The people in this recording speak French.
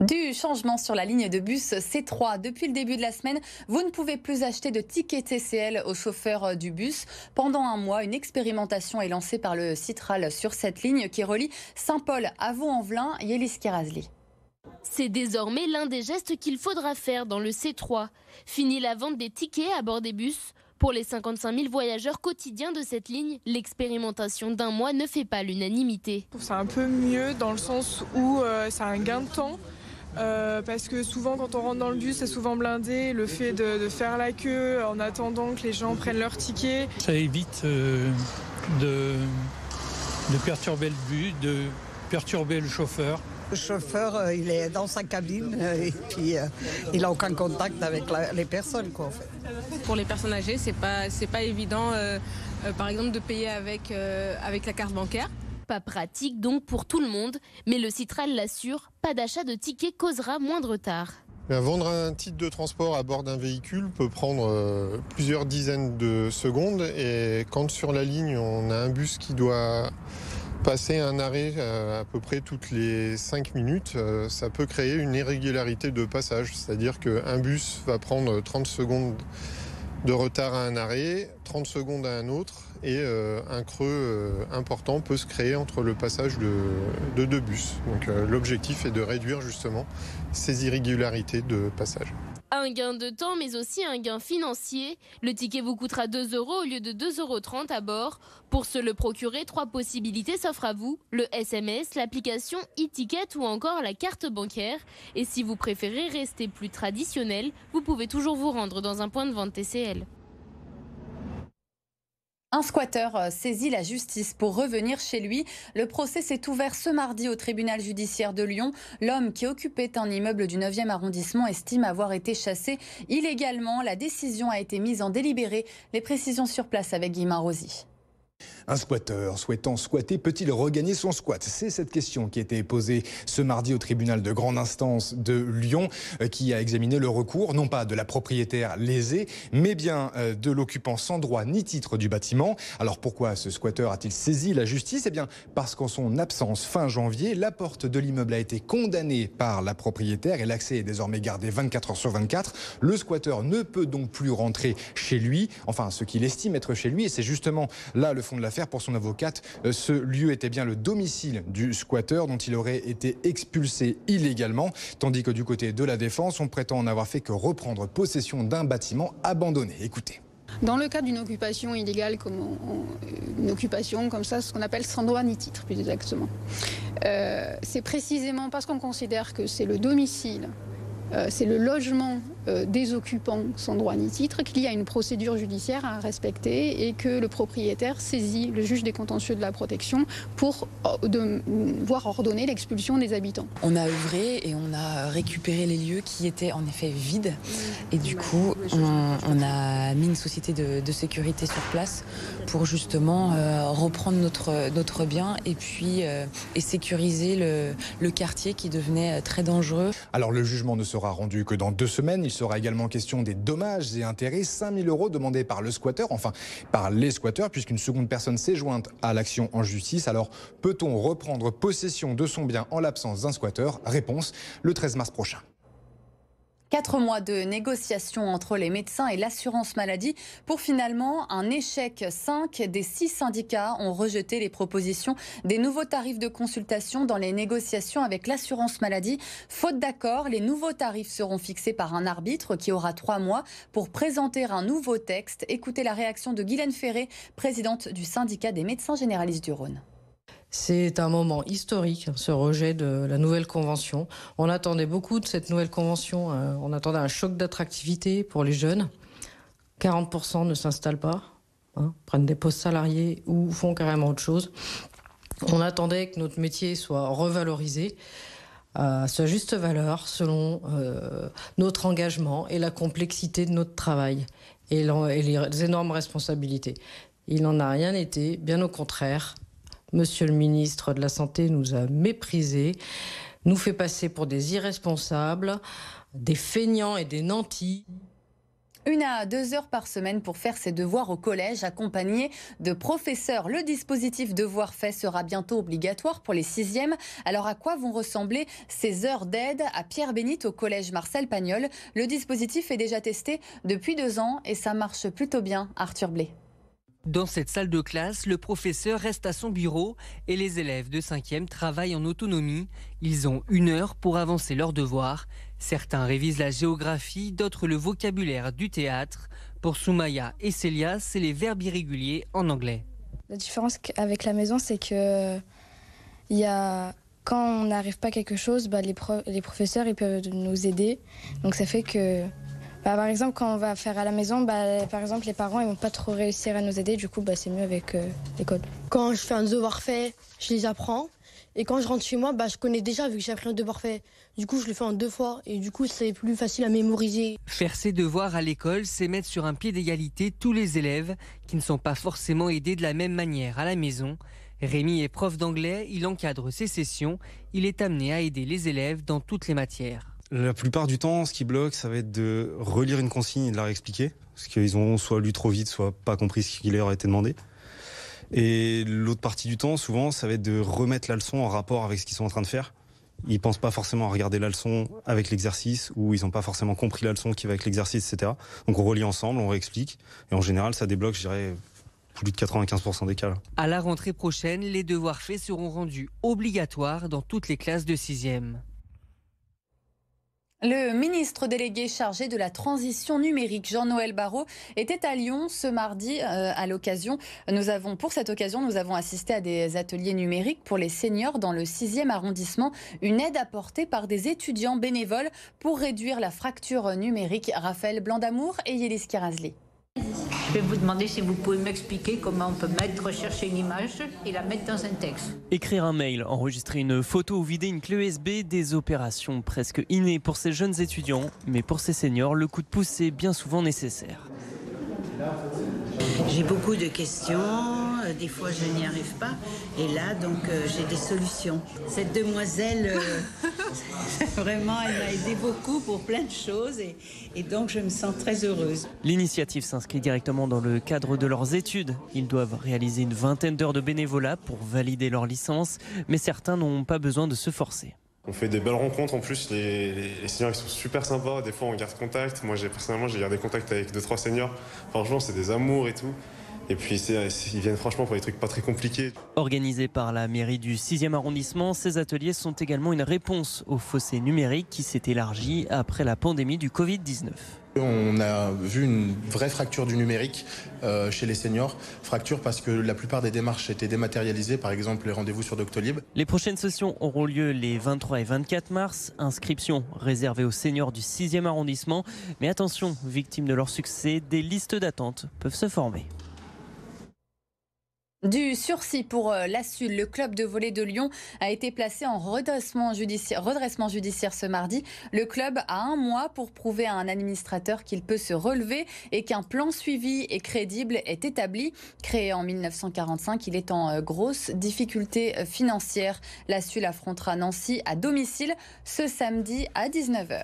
Du changement sur la ligne de bus C3. Depuis le début de la semaine, vous ne pouvez plus acheter de tickets TCL aux chauffeurs du bus. Pendant un mois, une expérimentation est lancée par le Citral sur cette ligne qui relie Saint-Paul à Vaux-en-Velin. Yélis Kirazli. C'est désormais l'un des gestes qu'il faudra faire dans le C3. Fini la vente des tickets à bord des bus. Pour les 55 000 voyageurs quotidiens de cette ligne, l'expérimentation d'un mois ne fait pas l'unanimité. Je trouve ça un peu mieux dans le sens où c'est un gain de temps. Parce que souvent quand on rentre dans le bus c'est souvent blindé, le fait de faire la queue en attendant que les gens prennent leur ticket. Ça évite de perturber le bus, de perturber le chauffeur. Le chauffeur, il est dans sa cabine et puis il n'a aucun contact avec les personnes, quoi, en fait. Pour les personnes âgées, c'est pas évident, par exemple, de payer avec la carte bancaire. Pas pratique donc pour tout le monde, mais le Citral l'assure, pas d'achat de tickets causera moins de retard. Vendre un titre de transport à bord d'un véhicule peut prendre plusieurs dizaines de secondes et quand sur la ligne on a un bus qui doit passer un arrêt à peu près toutes les 5 minutes, ça peut créer une irrégularité de passage, c'est-à-dire qu'un bus va prendre 30 secondes de retard à un arrêt, 30 secondes à un autre et un creux important peut se créer entre le passage de deux bus. Donc l'objectif est de réduire justement ces irrégularités de passage. Un gain de temps mais aussi un gain financier. Le ticket vous coûtera 2 € au lieu de 2,30 € à bord. Pour se le procurer, 3 possibilités s'offrent à vous. Le SMS, l'application e-ticket ou encore la carte bancaire. Et si vous préférez rester plus traditionnel, vous pouvez toujours vous rendre dans un point de vente TCL. Un squatteur saisit la justice pour revenir chez lui. Le procès s'est ouvert ce mardi au tribunal judiciaire de Lyon. L'homme qui occupait un immeuble du 9e arrondissement estime avoir été chassé illégalement. La décision a été mise en délibéré. Les précisions sur place avec Guy Rosy. Un squatteur souhaitant squatter peut-il regagner son squat? C'est cette question qui a été posée ce mardi au tribunal de grande instance de Lyon qui a examiné le recours, non pas de la propriétaire lésée, mais bien de l'occupant sans droit ni titre du bâtiment. Alors pourquoi ce squatteur a-t-il saisi la justice? Eh bien parce qu'en son absence fin janvier, la porte de l'immeuble a été condamnée par la propriétaire et l'accès est désormais gardé 24 heures sur 24. Le squatteur ne peut donc plus rentrer chez lui, enfin ce qu'il estime être chez lui, et c'est justement là le fond de l'affaire pour son avocate. Ce lieu était bien le domicile du squatteur dont il aurait été expulsé illégalement, tandis que du côté de la défense, on prétend n'avoir fait que reprendre possession d'un bâtiment abandonné. Écoutez. Dans le cas d'une occupation illégale, une occupation comme ça, ce qu'on appelle sans droit ni titre, plus exactement, c'est précisément parce qu'on considère que c'est le domicile, c'est le logement des occupants sans droit ni titre qu'il y a une procédure judiciaire à respecter et que le propriétaire saisit le juge des contentieux de la protection pour voir ordonner l'expulsion des habitants. On a œuvré et on a récupéré les lieux qui étaient en effet vides et du coup on a mis une société de sécurité sur place pour justement reprendre notre bien et puis et sécuriser le quartier qui devenait très dangereux. Alors le jugement ne sera rendu que dans 2 semaines. Il sera également question des dommages et intérêts, 5 000 € demandés par le squatteur, enfin par les squatteurs, puisqu'une seconde personne s'est jointe à l'action en justice. Alors peut-on reprendre possession de son bien en l'absence d'un squatteur? Réponse le 13 mars prochain. 4 mois de négociations entre les médecins et l'assurance maladie pour finalement un échec. 5 des 6 syndicats ont rejeté les propositions des nouveaux tarifs de consultation dans les négociations avec l'assurance maladie. Faute d'accord, les nouveaux tarifs seront fixés par un arbitre qui aura 3 mois pour présenter un nouveau texte. Écoutez la réaction de Guylaine Ferré, présidente du syndicat des médecins généralistes du Rhône. C'est un moment historique, ce rejet de la nouvelle convention. On attendait beaucoup de cette nouvelle convention. On attendait un choc d'attractivité pour les jeunes. 40% ne s'installent pas, prennent des postes salariés ou font carrément autre chose. On attendait que notre métier soit revalorisé à sa juste valeur selon notre engagement et la complexité de notre travail et les énormes responsabilités. Il n'en a rien été, bien au contraire. Monsieur le ministre de la Santé nous a méprisés, nous fait passer pour des irresponsables, des feignants et des nantis. 1 à 2 heures par semaine pour faire ses devoirs au collège, accompagné de professeurs. Le dispositif Devoirs faits sera bientôt obligatoire pour les 6e. Alors à quoi vont ressembler ces heures d'aide? À Pierre-Bénite, au collège Marcel Pagnol. Le dispositif est déjà testé depuis 2 ans et ça marche plutôt bien. Arthur Blé. Dans cette salle de classe, le professeur reste à son bureau et les élèves de 5e travaillent en autonomie. Ils ont 1 heure pour avancer leurs devoirs. Certains révisent la géographie, d'autres le vocabulaire du théâtre. Pour Soumaya et Célia, c'est les verbes irréguliers en anglais. La différence avec la maison, c'est que quand on n'arrive pas à quelque chose, les professeurs ils peuvent nous aider. Donc ça fait que... par exemple, quand on va faire à la maison, par exemple, les parents ils vont pas trop réussir à nous aider. Du coup, c'est mieux avec l'école. Quand je fais un devoir fait, je les apprends. Et quand je rentre chez moi, je connais déjà vu que j'ai appris un devoir fait. Du coup, je le fais en 2 fois. Et du coup, c'est plus facile à mémoriser. Faire ses devoirs à l'école, c'est mettre sur un pied d'égalité tous les élèves qui ne sont pas forcément aidés de la même manière à la maison. Rémi est prof d'anglais, il encadre ses sessions. Il est amené à aider les élèves dans toutes les matières. La plupart du temps, ce qui bloque, ça va être de relire une consigne et de la réexpliquer. Parce qu'ils ont soit lu trop vite, soit pas compris ce qui leur a été demandé. Et l'autre partie du temps, souvent, ça va être de remettre la leçon en rapport avec ce qu'ils sont en train de faire. Ils pensent pas forcément à regarder la leçon avec l'exercice, ou ils n'ont pas forcément compris la leçon qui va avec l'exercice, etc. Donc on relit ensemble, on réexplique. Et en général, ça débloque, je dirais, plus de 95% des cas. Là. À la rentrée prochaine, les devoirs faits seront rendus obligatoires dans toutes les classes de 6e. Le ministre délégué chargé de la transition numérique, Jean-Noël Barrot, était à Lyon ce mardi. Pour cette occasion, nous avons assisté à des ateliers numériques pour les seniors dans le 6e arrondissement. Une aide apportée par des étudiants bénévoles pour réduire la fracture numérique. Raphaël Blandamour et Yélis Kirazli. Je vais vous demander si vous pouvez m'expliquer comment on peut rechercher une image et la mettre dans un texte. Écrire un mail, enregistrer une photo ou vider une clé USB, des opérations presque innées pour ces jeunes étudiants. Mais pour ces seniors, le coup de pouce est bien souvent nécessaire. J'ai beaucoup de questions, des fois je n'y arrive pas. Et là, donc, j'ai des solutions. Cette demoiselle, vraiment, elle m'a aidé beaucoup pour plein de choses. Et donc, je me sens très heureuse. L'initiative s'inscrit directement dans le cadre de leurs études. Ils doivent réaliser une vingtaine d'heures de bénévolat pour valider leur licence. Mais certains n'ont pas besoin de se forcer. On fait des belles rencontres en plus, les seniors ils sont super sympas, des fois on garde contact. Moi personnellement j'ai gardé contact avec 2-3 seniors, franchement c'est des amours et tout. Et puis ils viennent franchement pour des trucs pas très compliqués. Organisés par la mairie du 6e arrondissement, ces ateliers sont également une réponse au fossé numérique qui s'est élargi après la pandémie du Covid-19. On a vu une vraie fracture du numérique chez les seniors. Fracture parce que la plupart des démarches étaient dématérialisées, par exemple les rendez-vous sur Doctolib. Les prochaines sessions auront lieu les 23 et 24 mars. Inscription réservée aux seniors du 6e arrondissement. Mais attention, victimes de leur succès, des listes d'attente peuvent se former. Du sursis pour l'ASUL, le club de volley de Lyon a été placé en redressement judiciaire ce mardi. Le club a 1 mois pour prouver à un administrateur qu'il peut se relever et qu'un plan suivi et crédible est établi. Créé en 1945, il est en grosse difficulté financière. L'ASUL affrontera Nancy à domicile ce samedi à 19h.